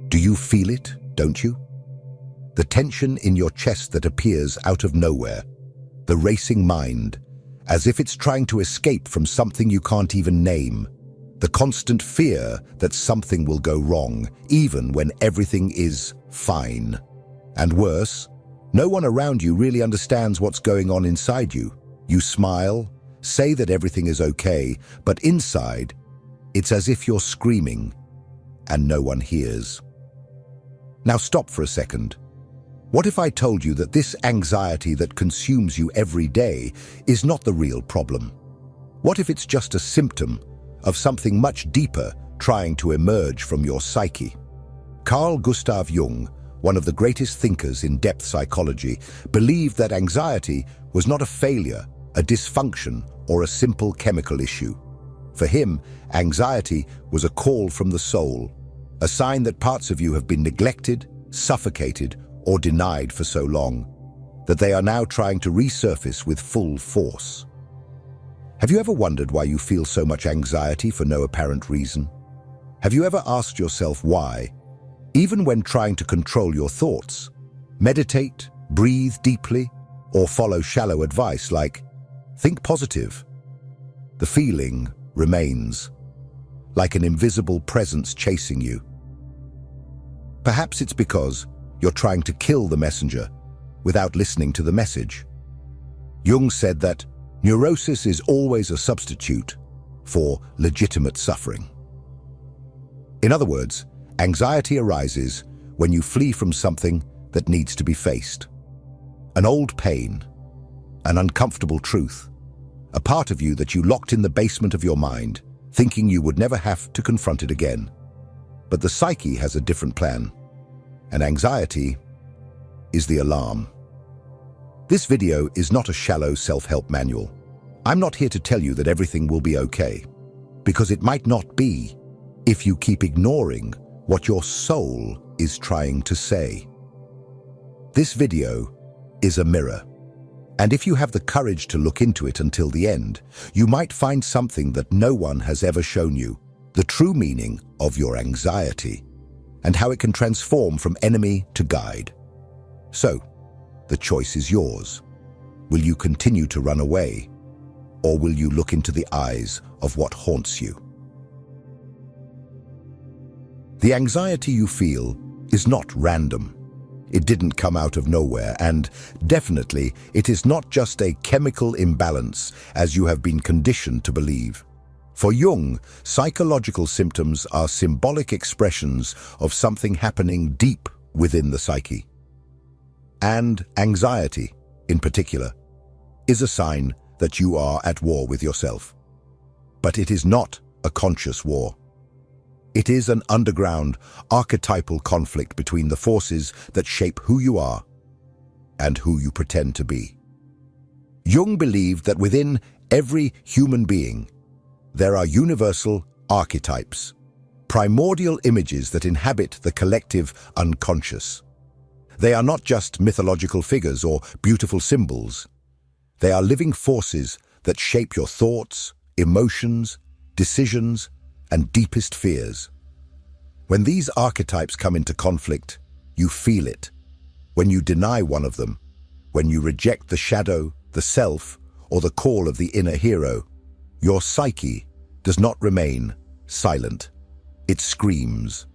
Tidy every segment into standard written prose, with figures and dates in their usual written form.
Do you feel it, don't you? The tension in your chest that appears out of nowhere, the racing mind, as if it's trying to escape from something you can't even name, the constant fear that something will go wrong, even when everything is fine. And worse, no one around you really understands what's going on inside you. You smile, say that everything is okay, but inside, it's as if you're screaming, and no one hears. Now stop for a second. What if I told you that this anxiety that consumes you every day is not the real problem? What if it's just a symptom of something much deeper trying to emerge from your psyche? Carl Jung, one of the greatest thinkers in depth psychology, believed that anxiety was not a failure, a dysfunction, or a simple chemical issue. For him, anxiety was a call from the soul, a sign that parts of you have been neglected, suffocated, or denied for so long, that they are now trying to resurface with full force. Have you ever wondered why you feel so much anxiety for no apparent reason? Have you ever asked yourself why, even when trying to control your thoughts? Meditate, breathe deeply, or follow shallow advice like, think positive. The feeling remains, like an invisible presence chasing you. Perhaps it's because you're trying to kill the messenger without listening to the message. Jung said that neurosis is always a substitute for legitimate suffering. In other words, anxiety arises when you flee from something that needs to be faced. An old pain, an uncomfortable truth, a part of you that you locked in the basement of your mind, thinking you would never have to confront it again. But the psyche has a different plan, and anxiety is the alarm. This video is not a shallow self-help manual. I'm not here to tell you that everything will be okay, because it might not be if you keep ignoring what your soul is trying to say. This video is a mirror, and if you have the courage to look into it until the end, you might find something that no one has ever shown you, the true meaning of your anxiety, and how it can transform from enemy to guide. So, the choice is yours. Will you continue to run away, or will you look into the eyes of what haunts you? The anxiety you feel is not random. It didn't come out of nowhere, and definitely it is not just a chemical imbalance as you have been conditioned to believe. For Jung, psychological symptoms are symbolic expressions of something happening deep within the psyche. And anxiety, in particular, is a sign that you are at war with yourself. But it is not a conscious war. It is an underground, archetypal conflict between the forces that shape who you are and who you pretend to be. Jung believed that within every human being, there are universal archetypes, primordial images that inhabit the collective unconscious. They are not just mythological figures or beautiful symbols. They are living forces that shape your thoughts, emotions, decisions, and deepest fears. When these archetypes come into conflict, you feel it. When you deny one of them, when you reject the shadow, the self, or the call of the inner hero, your psyche does not remain silent. It screams.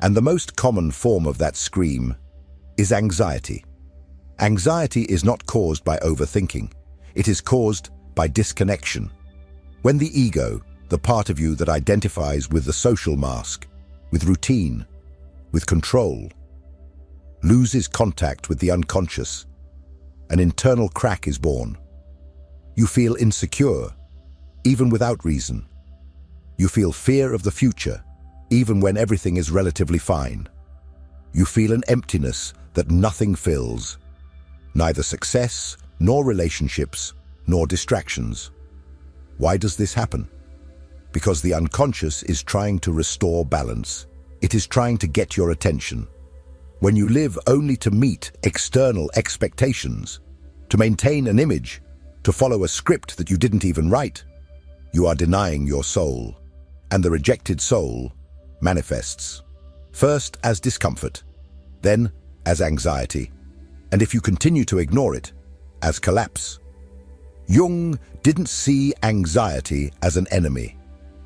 And the most common form of that scream is anxiety. Anxiety is not caused by overthinking. It is caused by disconnection. When the ego, the part of you that identifies with the social mask, with routine, with control, loses contact with the unconscious, an internal crack is born. You feel insecure, even without reason. You feel fear of the future, even when everything is relatively fine. You feel an emptiness that nothing fills, neither success, nor relationships, nor distractions. Why does this happen? Because the unconscious is trying to restore balance. It is trying to get your attention. When you live only to meet external expectations, to maintain an image, to follow a script that you didn't even write, you are denying your soul. and the rejected soul manifests, first as discomfort, then as anxiety, and if you continue to ignore it, as collapse. Jung didn't see anxiety as an enemy.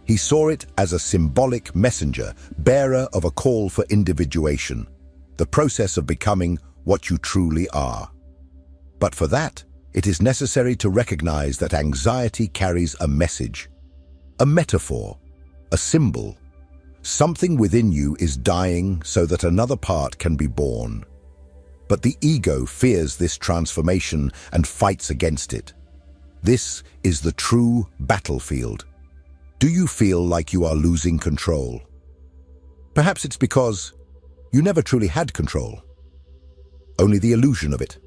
He saw it as a symbolic messenger, bearer of a call for individuation, the process of becoming what you truly are. But for that, it is necessary to recognize that anxiety carries a message, a metaphor, a symbol. Something within you is dying so that another part can be born. But the ego fears this transformation and fights against it. This is the true battlefield. Do you feel like you are losing control? Perhaps it's because you never truly had control, only the illusion of it.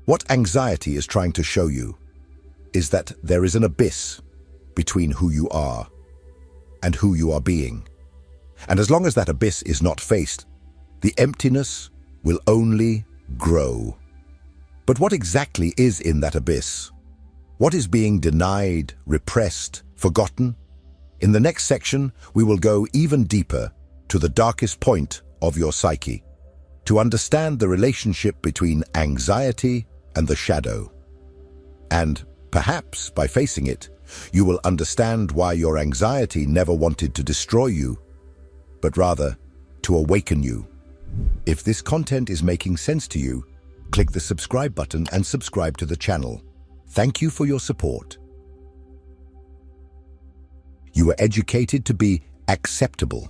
What anxiety is trying to show you is that there is an abyss between who you are and who you are being. And as long as that abyss is not faced, the emptiness will only grow. But what exactly is in that abyss? What is being denied, repressed, forgotten? In the next section, we will go even deeper to the darkest point of your psyche, to understand the relationship between anxiety and the shadow. And perhaps by facing it, you will understand why your anxiety never wanted to destroy you, but rather to awaken you. If this content is making sense to you, click the subscribe button and subscribe to the channel. Thank you for your support. You were educated to be acceptable.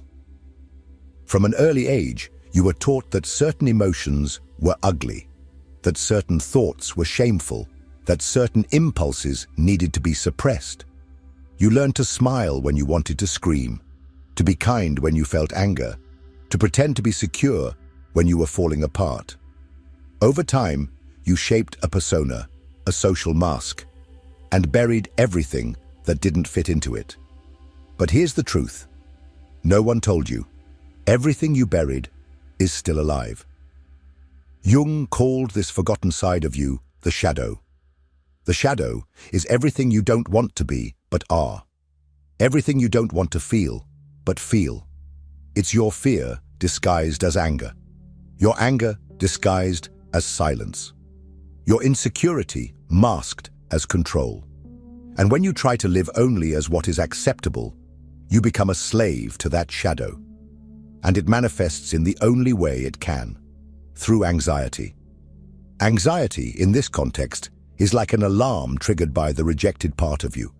From an early age, you were taught that certain emotions were ugly, that certain thoughts were shameful, that certain impulses needed to be suppressed. You learned to smile when you wanted to scream, to be kind when you felt anger, to pretend to be secure when you were falling apart. Over time, you shaped a persona, a social mask, and buried everything that didn't fit into it. But here's the truth. No one told you. Everything you buried is still alive. Jung called this forgotten side of you the shadow. The shadow is everything you don't want to be, but are. Everything you don't want to feel, but feel. It's your fear disguised as anger. Your anger disguised as silence. Your insecurity masked as control. And when you try to live only as what is acceptable, you become a slave to that shadow. And it manifests in the only way it can, through anxiety. Anxiety, in this context, is like an alarm triggered by the rejected part of you.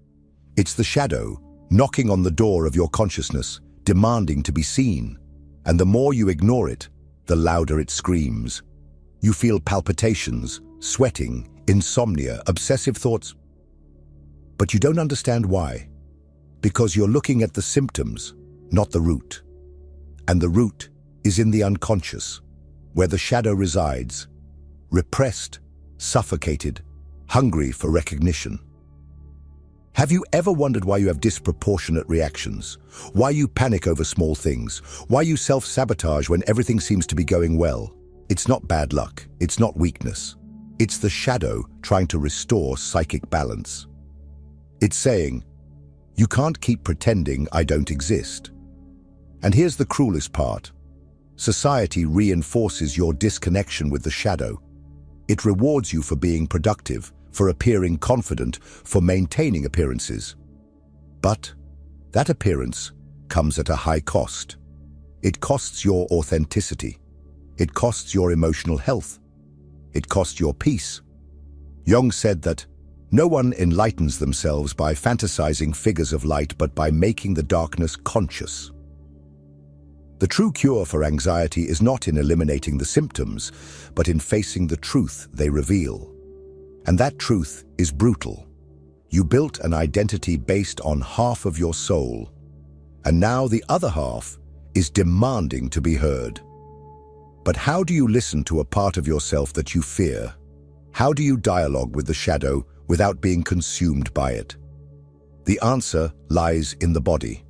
It's the shadow knocking on the door of your consciousness, demanding to be seen. And the more you ignore it, the louder it screams. You feel palpitations, sweating, insomnia, obsessive thoughts. But you don't understand why. Because you're looking at the symptoms, not the root. And the root is in the unconscious, where the shadow resides, repressed, suffocated, hungry for recognition. Have you ever wondered why you have disproportionate reactions? Why you panic over small things? Why you self-sabotage when everything seems to be going well? It's not bad luck. It's not weakness. It's the shadow trying to restore psychic balance. It's saying, you can't keep pretending I don't exist. And here's the cruelest part. Society reinforces your disconnection with the shadow. It rewards you for being productive, for appearing confident, for maintaining appearances. But that appearance comes at a high cost. It costs your authenticity. It costs your emotional health. It costs your peace. Jung said that no one enlightens themselves by fantasizing figures of light, but by making the darkness conscious. The true cure for anxiety is not in eliminating the symptoms, but in facing the truth they reveal. And that truth is brutal. You built an identity based on half of your soul, and now the other half is demanding to be heard. But how do you listen to a part of yourself that you fear? How do you dialogue with the shadow without being consumed by it? The answer lies in the body.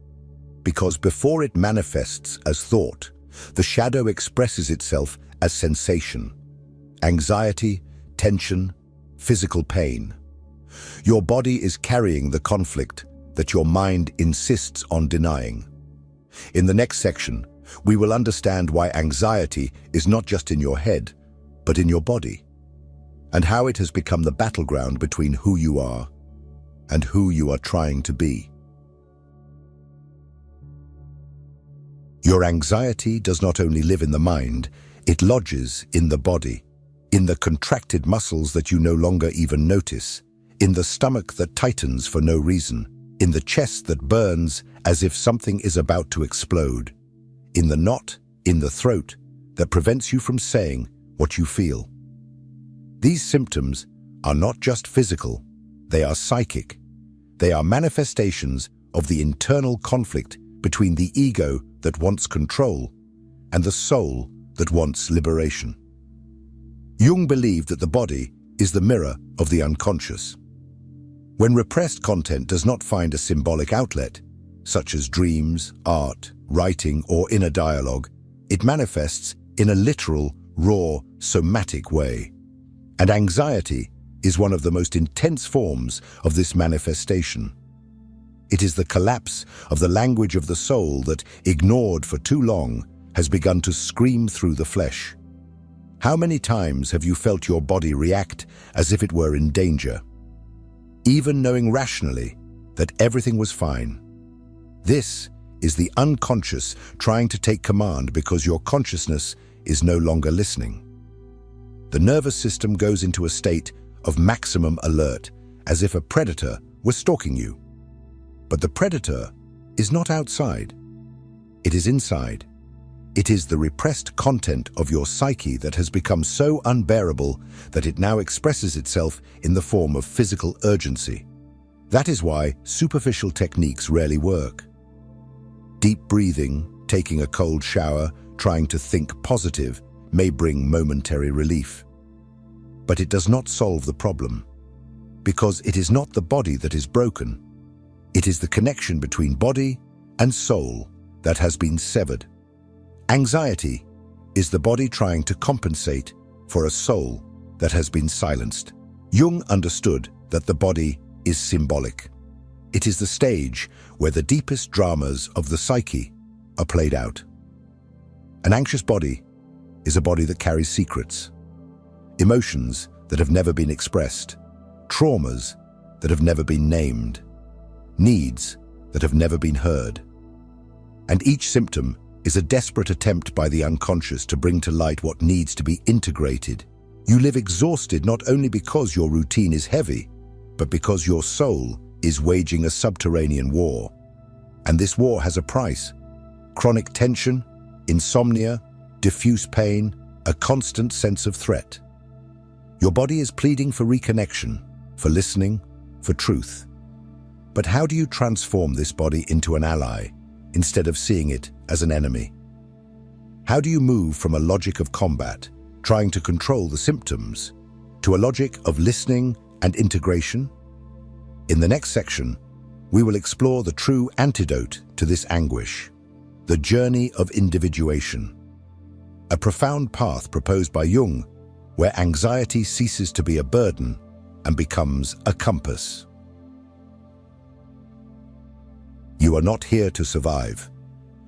Because before it manifests as thought, the shadow expresses itself as sensation, anxiety, tension, physical pain. Your body is carrying the conflict that your mind insists on denying. In the next section, we will understand why anxiety is not just in your head, but in your body, and how it has become the battleground between who you are and who you are trying to be. Your anxiety does not only live in the mind, it lodges in the body, in the contracted muscles that you no longer even notice, in the stomach that tightens for no reason, in the chest that burns as if something is about to explode, in the knot in the throat that prevents you from saying what you feel. These symptoms are not just physical, they are psychic. They are manifestations of the internal conflict between the ego that wants control and the soul that wants liberation. Jung believed that the body is the mirror of the unconscious. When repressed content does not find a symbolic outlet, such as dreams, art, writing, or inner dialogue, it manifests in a literal, raw, somatic way. And anxiety is one of the most intense forms of this manifestation. It is the collapse of the language of the soul that, ignored for too long, has begun to scream through the flesh. How many times have you felt your body react as if it were in danger, even knowing rationally that everything was fine? This is the unconscious trying to take command because your consciousness is no longer listening. The nervous system goes into a state of maximum alert, as if a predator were stalking you. But the predator is not outside. It is inside. It is the repressed content of your psyche that has become so unbearable that it now expresses itself in the form of physical urgency. That is why superficial techniques rarely work. Deep breathing, taking a cold shower, trying to think positive may bring momentary relief. But it does not solve the problem, because it is not the body that is broken. It is the connection between body and soul that has been severed. Anxiety is the body trying to compensate for a soul that has been silenced. Jung understood that the body is symbolic. It is the stage where the deepest dramas of the psyche are played out. An anxious body is a body that carries secrets, emotions that have never been expressed, traumas that have never been named, needs that have never been heard. And each symptom is a desperate attempt by the unconscious to bring to light what needs to be integrated. You live exhausted not only because your routine is heavy, but because your soul is waging a subterranean war. And this war has a price: chronic tension, insomnia, diffuse pain, a constant sense of threat. Your body is pleading for reconnection, for listening, for truth. But how do you transform this body into an ally, instead of seeing it as an enemy? How do you move from a logic of combat, trying to control the symptoms, to a logic of listening and integration? In the next section, we will explore the true antidote to this anguish, the journey of individuation, a profound path proposed by Jung, where anxiety ceases to be a burden and becomes a compass. You are not here to survive.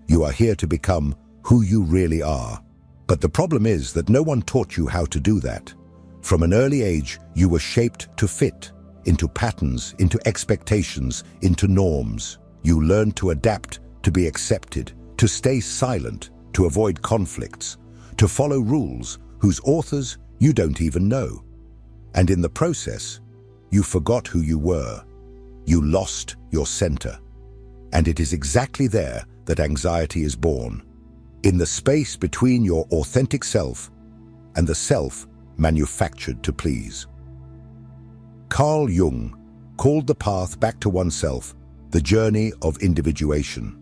You are here to become who you really are. But the problem is that no one taught you how to do that. From an early age, you were shaped to fit into patterns, into expectations, into norms. You learned to adapt, to be accepted, to stay silent, to avoid conflicts, to follow rules whose authors you don't even know. And in the process, you forgot who you were. You lost your center. And it is exactly there that anxiety is born, in the space between your authentic self and the self manufactured to please. Carl Jung called the path back to oneself the journey of individuation.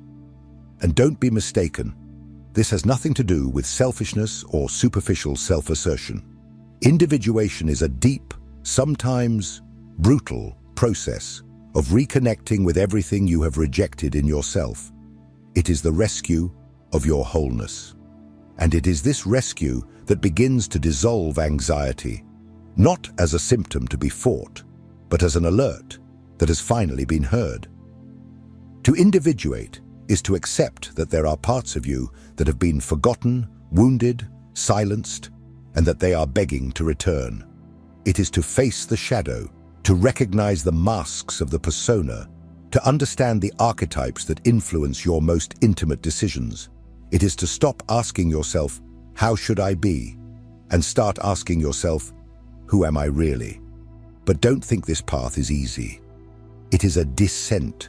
And don't be mistaken, this has nothing to do with selfishness or superficial self-assertion. Individuation is a deep, sometimes brutal process of reconnecting with everything you have rejected in yourself. It is the rescue of your wholeness. And it is this rescue that begins to dissolve anxiety, not as a symptom to be fought, but as an alert that has finally been heard. To individuate is to accept that there are parts of you that have been forgotten, wounded, silenced, and that they are begging to return. It is to face the shadow, to recognize the masks of the persona, to understand the archetypes that influence your most intimate decisions. It is to stop asking yourself, "How should I be?" and start asking yourself, "Who am I really?" But don't think this path is easy. It is a descent,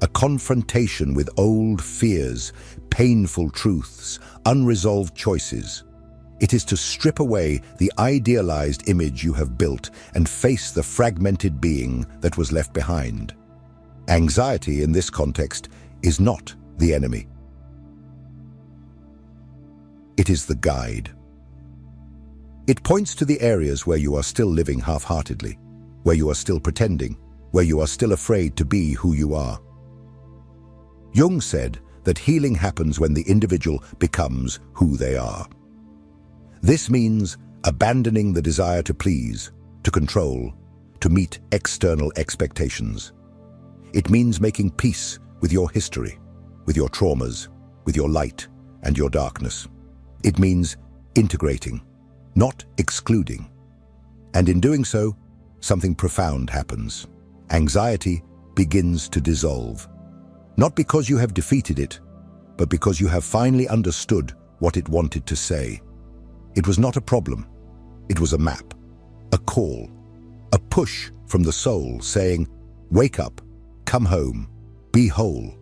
a confrontation with old fears, painful truths, unresolved choices. It is to strip away the idealized image you have built and face the fragmented being that was left behind. Anxiety in this context is not the enemy. It is the guide. It points to the areas where you are still living half-heartedly, where you are still pretending, where you are still afraid to be who you are. Jung said that healing happens when the individual becomes who they are. This means abandoning the desire to please, to control, to meet external expectations. It means making peace with your history, with your traumas, with your light and your darkness. It means integrating, not excluding. And in doing so, something profound happens. Anxiety begins to dissolve. Not because you have defeated it, but because you have finally understood what it wanted to say. It was not a problem. It was a map, a call, a push from the soul saying, "Wake up, come home, be whole."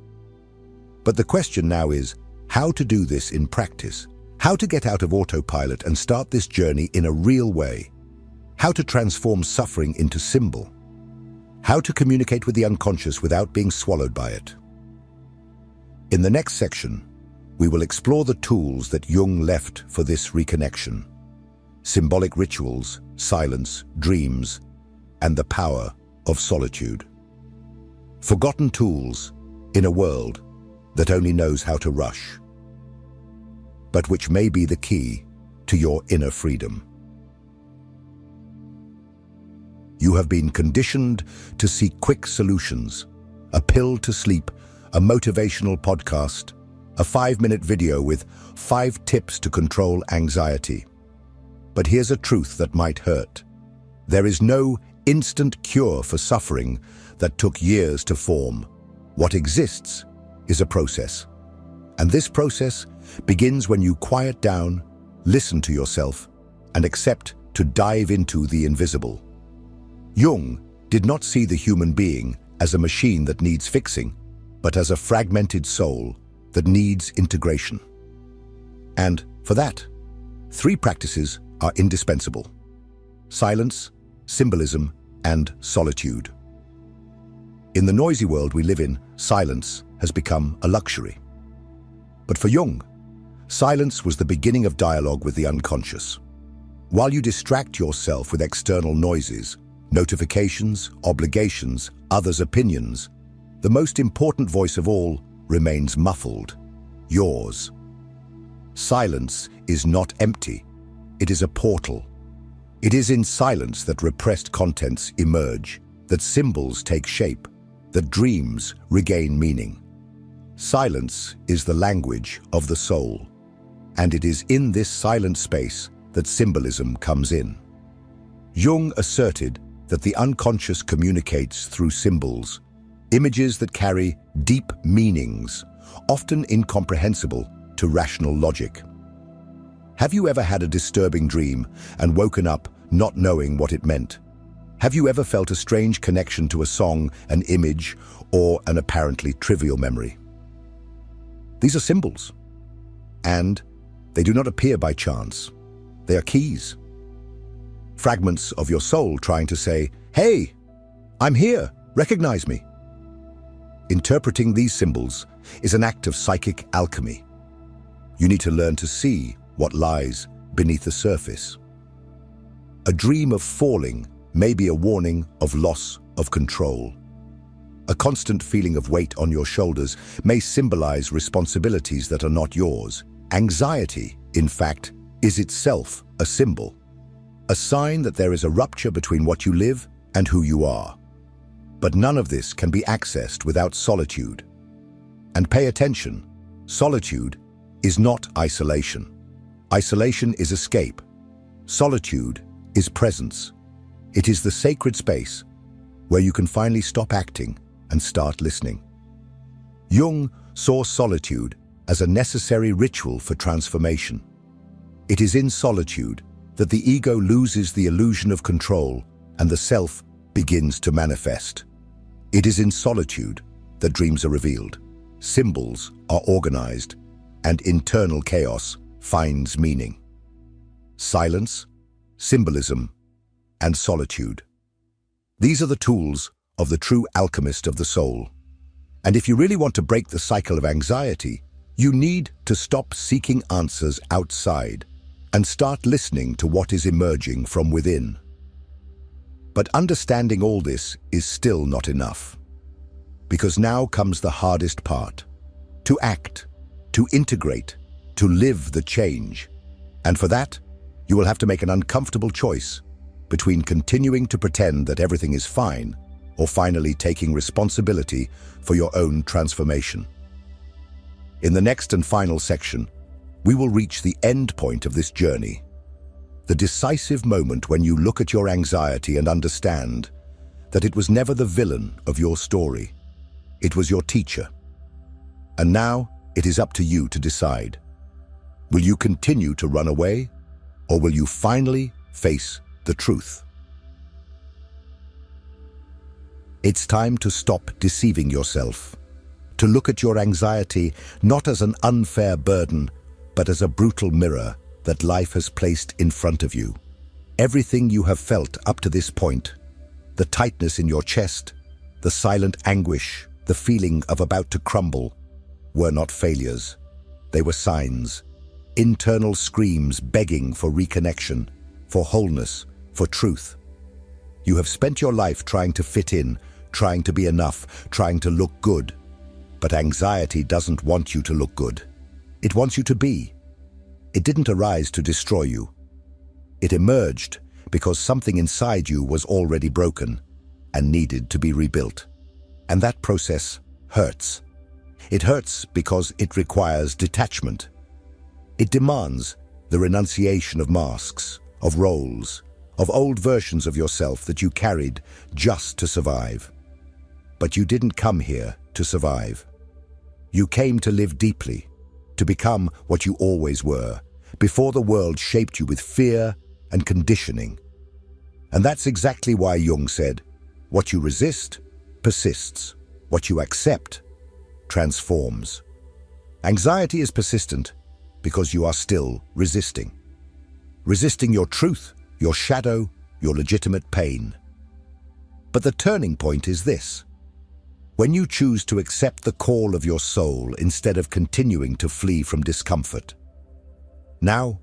But the question now is how to do this in practice, how to get out of autopilot and start this journey in a real way, how to transform suffering into symbol, how to communicate with the unconscious without being swallowed by it. In the next section, we will explore the tools that Jung left for this reconnection: symbolic rituals, silence, dreams, and the power of solitude. Forgotten tools in a world that only knows how to rush, but which may be the key to your inner freedom. You have been conditioned to seek quick solutions, a pill to sleep, a motivational podcast, a 5-minute video with 5 tips to control anxiety. But here's a truth that might hurt. There is no instant cure for suffering that took years to form. What exists is a process. And this process begins when you quiet down, listen to yourself, and accept to dive into the invisible. Jung did not see the human being as a machine that needs fixing, but as a fragmented soul that needs integration. And for that, 3 practices are indispensable: silence, symbolism, and solitude. In the noisy world we live in, silence has become a luxury. But for Jung, silence was the beginning of dialogue with the unconscious. While you distract yourself with external noises, notifications, obligations, others' opinions, the most important voice of all remains muffled: yours. Silence is not empty. It is a portal. It is in silence that repressed contents emerge, that symbols take shape, that dreams regain meaning. Silence is the language of the soul, and it is in this silent space that symbolism comes in. Jung asserted that the unconscious communicates through symbols, images that carry deep meanings, often incomprehensible to rational logic. Have you ever had a disturbing dream and woken up not knowing what it meant? Have you ever felt a strange connection to a song, an image, or an apparently trivial memory? These are symbols, and they do not appear by chance. They are keys. Fragments of your soul trying to say, "Hey, I'm here, recognize me." Interpreting these symbols is an act of psychic alchemy. You need to learn to see what lies beneath the surface. A dream of falling may be a warning of loss of control. A constant feeling of weight on your shoulders may symbolize responsibilities that are not yours. Anxiety, in fact, is itself a symbol, a sign that there is a rupture between what you live and who you are. But none of this can be accessed without solitude, And pay attention, solitude is not isolation. Isolation is escape. Solitude is presence. It is the sacred space where you can finally stop acting and start listening. Jung saw solitude as a necessary ritual for transformation. It is in solitude that the ego loses the illusion of control and the self begins to manifest. It is in solitude that dreams are revealed, symbols are organized, and internal chaos finds meaning. Silence, symbolism, and solitude. These are the tools of the true alchemist of the soul. And if you really want to break the cycle of anxiety, you need to stop seeking answers outside and start listening to what is emerging from within. But understanding all this is still not enough. Because now comes the hardest part: to act, to integrate, to live the change. And for that, you will have to make an uncomfortable choice between continuing to pretend that everything is fine or finally taking responsibility for your own transformation. In the next and final section, we will reach the end point of this journey, the decisive moment when you look at your anxiety and understand that it was never the villain of your story. It was your teacher. And now it is up to you to decide. Will you continue to run away, or will you finally face the truth? It's time to stop deceiving yourself, to look at your anxiety not as an unfair burden, but as a brutal mirror that life has placed in front of you. Everything you have felt up to this point, the tightness in your chest, the silent anguish, the feeling of about to crumble, were not failures. They were signs, internal screams begging for reconnection, for wholeness, for truth. You have spent your life trying to fit in, trying to be enough, trying to look good. But anxiety doesn't want you to look good. It wants you to be. It didn't arise to destroy you. It emerged because something inside you was already broken and needed to be rebuilt. And that process hurts. It hurts because it requires detachment. It demands the renunciation of masks, of roles, of old versions of yourself that you carried just to survive. But you didn't come here to survive. You came to live deeply, to become what you always were, before the world shaped you with fear and conditioning. And that's exactly why Jung said, what you resist persists. What you accept transforms. Anxiety is persistent because you are still resisting. Resisting your truth, your shadow, your legitimate pain. But the turning point is this: when you choose to accept the call of your soul instead of continuing to flee from discomfort. Now,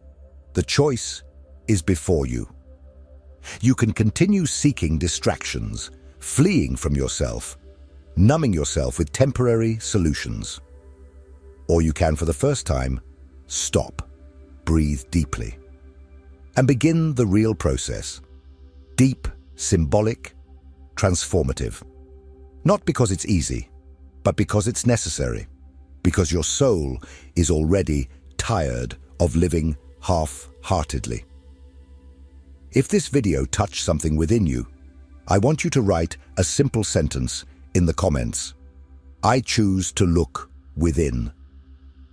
the choice is before you. You can continue seeking distractions, fleeing from yourself, numbing yourself with temporary solutions. Or you can, for the first time, stop, breathe deeply, and begin the real process. Deep, symbolic, transformative. Not because it's easy, but because it's necessary. Because your soul is already tired of living half-heartedly. If this video touched something within you, I want you to write a simple sentence in the comments. I choose to look within.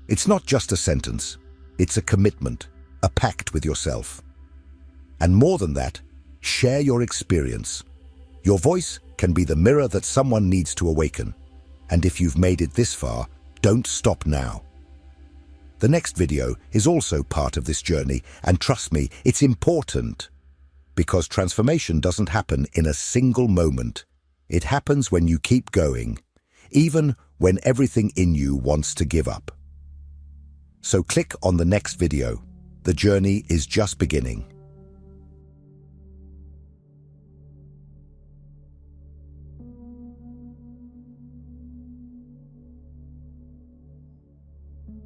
It's not just a sentence, it's a commitment, a pact with yourself. And more than that, share your experience. Your voice can be the mirror that someone needs to awaken. And if you've made it this far, don't stop now. The next video is also part of this journey, and trust me, it's important. Because transformation doesn't happen in a single moment. It happens when you keep going, even when everything in you wants to give up. So click on the next video. The journey is just beginning.